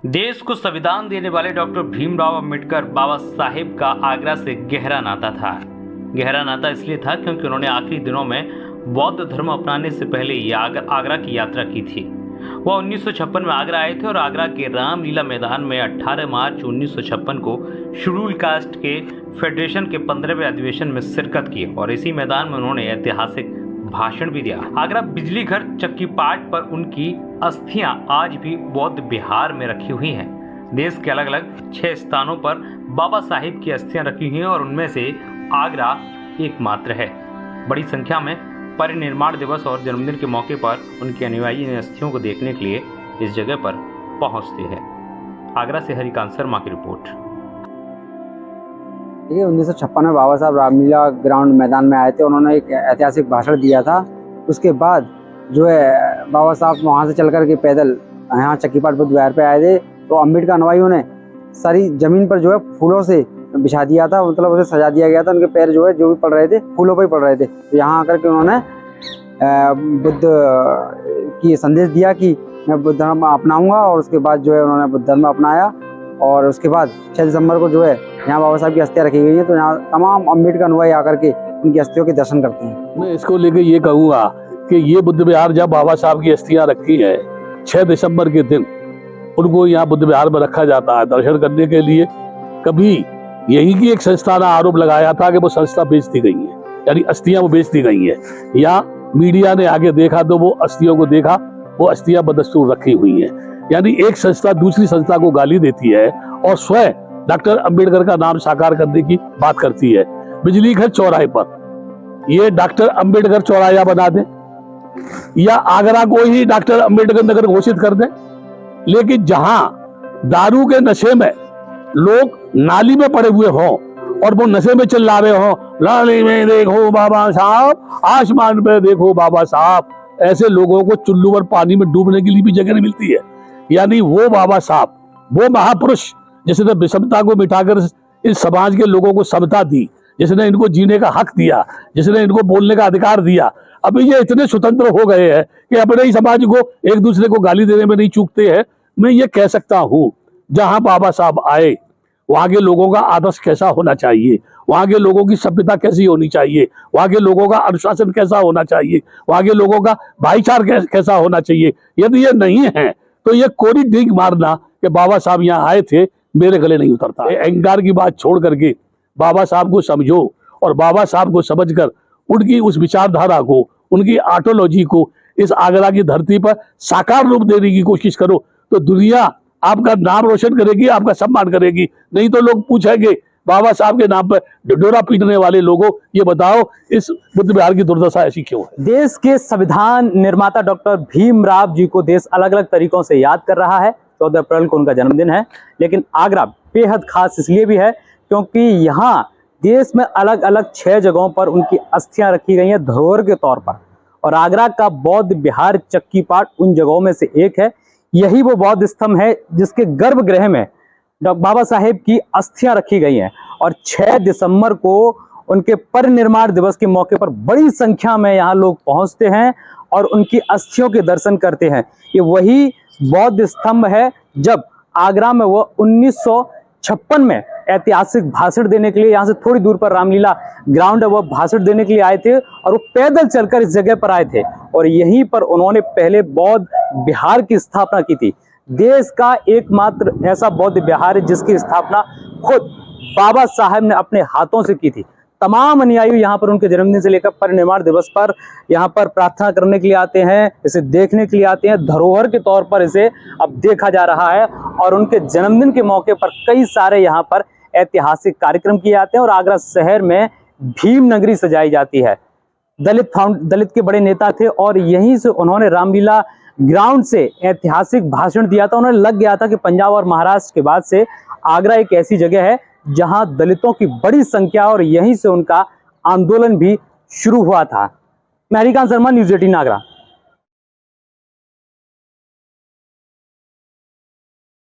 देश को संविधान देने वाले डॉक्टर भीमराव अंबेडकर बाबा साहेब का आगरा से गहरा नाता था। गहरा नाता इसलिए था क्योंकि उन्होंने आखिरी दिनों में बौद्ध धर्म अपनाने से पहले ये आगरा की यात्रा की थी। वह 1956 में आगरा आए थे और आगरा के रामलीला मैदान में 18 मार्च 1956 को शेड्यूल कास्ट के फेडरेशन के 15वें अधिवेशन में शिरकत की और इसी मैदान में उन्होंने ऐतिहासिक भाषण भी दिया। आगरा बिजली घर चक्कीपाट पर उनकी अस्थियां आज भी बौद्ध विहार में रखी हुई हैं। देश के अलग अलग 6 स्थानों पर बाबा साहेब की अस्थियां रखी हुई हैं और उनमें से आगरा एकमात्र है। बड़ी संख्या में परिनिर्माण दिवस और जन्मदिन के मौके पर उनके अनुयायी इन अस्थियों को देखने के लिए इस जगह पर पहुंचते हैं। आगरा से हरिकांत शर्मा की रिपोर्ट। 1956 में बाबा साहब रामलीला ग्राउंड मैदान में आए थे। उन्होंने एक ऐतिहासिक भाषण दिया था। उसके बाद जो है बाबा साहब वहाँ से चल कर के पैदल यहाँ चक्कीपाट बुद्ध विहार पे आए थे। तो अम्बेडकर अनुयायियों ने सारी जमीन पर जो है फूलों से बिछा दिया था, मतलब उसे सजा दिया गया था। उनके पैर जो है जो भी पड़ रहे थे फूलों पर ही पड़ रहे थे। तो यहाँ आकर के उन्होंने बुद्ध की संदेश दिया कि मैं बुद्ध धर्म अपनाऊंगा, और उसके बाद जो है उन्होंने बुद्ध धर्म अपनाया। और उसके बाद 6 दिसंबर को जो है यहाँ बाबा साहब की अस्थियां रखी गई हैं। तो यहाँ तमाम अम्बेडकर अनुयायी आकर के उनकी अस्थियों के दर्शन करते हैं। मैं इसको लेके ये कहूँगा कि ये बुद्ध विहार जब बाबा साहब की अस्थियां रखी है 6 दिसंबर के दिन उनको यहाँ बुद्ध विहार में रखा जाता है दर्शन करने के लिए। कभी यही की एक संस्था ने आरोप लगाया था कि वो संस्था बेच दी गई है, यानी अस्थियां वो बेच दी गई है। या मीडिया ने आगे देखा तो वो अस्थियों को देखा, वो अस्थियां बदस्तूर रखी हुई है। यानी एक संस्था दूसरी संस्था को गाली देती है और स्वयं डॉक्टर अंबेडकर का नाम साकार करने की बात करती है। बिजली घर चौराहे पर ये डॉक्टर अंबेडकर चौराहा बना दे या आगरा को ही डॉक्टर अंबेडकर नगर घोषित कर दे, लेकिन जहां दारू के नशे में लोग नाली में पड़े हुए हों और वो नशे में चिल्ला रहे हों, नाली में देखो बाबा साहब, आसमान पे देखो बाबा साहब, ऐसे लोगों को चुल्लू पर पानी में डूबने के लिए भी जगह नहीं मिलती है। यानी वो बाबा साहब, वो महापुरुष जिसने विषमता को मिटाकर इस समाज के लोगों को समता दी, जिसने इनको जीने का हक दिया, जिसने इनको बोलने का अधिकार दिया, अभी ये इतने स्वतंत्र हो गए हैं कि अपने ही समाज को एक दूसरे को गाली देने में नहीं चूकते हैं। मैं ये कह सकता हूँ जहां बाबा साहब आए वहां के लोगों का आदर्श कैसा होना चाहिए, वहां के लोगों की सभ्यता कैसी होनी चाहिए, वहां के लोगों का अनुशासन कैसा होना चाहिए, वहां के लोगों का भाईचारा कैसा होना चाहिए। यदि ये नहीं है तो ये कोरी डींग मारना कि बाबा साहब यहाँ आए थे मेरे गले नहीं उतरता। अहंकार की बात छोड़ करके बाबा साहब को समझो और बाबा साहब को समझकर उनकी उस विचारधारा को, उनकी आइडियोलॉजी को इस आगरा की धरती पर साकार रूप देने की कोशिश करो तो दुनिया आपका नाम रोशन करेगी, आपका सम्मान करेगी। नहीं तो लोग पूछेंगे बाबा साहब के नाम पर ढिढोरा पीटने वाले लोगों, ये बताओ इस बुद्ध विहार की दुर्दशा ऐसी क्यों है। देश के संविधान निर्माता डॉक्टर भीमराव जी को देश अलग अलग तरीकों से याद कर रहा है। 14 अप्रैल को उनका जन्मदिन है, लेकिन आगरा बेहद खास इसलिए भी है क्योंकि यहाँ देश में अलग अलग 6 जगहों पर उनकी अस्थियां रखी गई हैं धरोहर के तौर पर, और आगरा का बौद्ध विहार चक्कीपाट उन जगहों में से एक है। यही वो बौद्ध स्तंभ है जिसके गर्भगृह में बाबा साहेब की अस्थियां रखी गई हैं, और 6 दिसंबर को उनके परिनिर्माण दिवस के मौके पर बड़ी संख्या में यहाँ लोग पहुँचते हैं और उनकी अस्थियों के दर्शन करते हैं। ये वही बौद्ध स्तंभ है जब आगरा में वो 1956 में ऐतिहासिक भाषण देने के लिए, यहाँ से थोड़ी दूर पर रामलीला ग्राउंड है, वो भाषण देने के लिए आए थे और वो पैदल चलकर इस जगह पर आए थे और यहीं पर उन्होंने पहले बौद्ध विहार की स्थापना की थी। देश का एकमात्र ऐसा बौद्ध विहार है जिसकी स्थापना खुद बाबा साहब ने अपने हाथों से की थी। तमाम अनुयायी यहाँ पर उनके जन्मदिन से लेकर परिनिर्वाण दिवस पर यहाँ पर प्रार्थना करने के लिए आते हैं, इसे देखने के लिए आते हैं। धरोहर के तौर पर इसे अब देखा जा रहा है और उनके जन्मदिन के मौके पर कई सारे यहाँ पर ऐतिहासिक कार्यक्रम किए जाते हैं और आगरा शहर में भीम नगरी सजाई जाती है। दलित के बड़े नेता थे और यहीं से उन्होंने रामलीला ग्राउंड से ऐतिहासिक भाषण दिया था। उन्हें लग गया था कि पंजाब और महाराष्ट्र के बाद से आगरा एक ऐसी जगह है जहां दलितों की बड़ी संख्या, और यहीं से उनका आंदोलन भी शुरू हुआ था। मैं हरिकांत शर्मा, न्यूज़ 18 आगरा।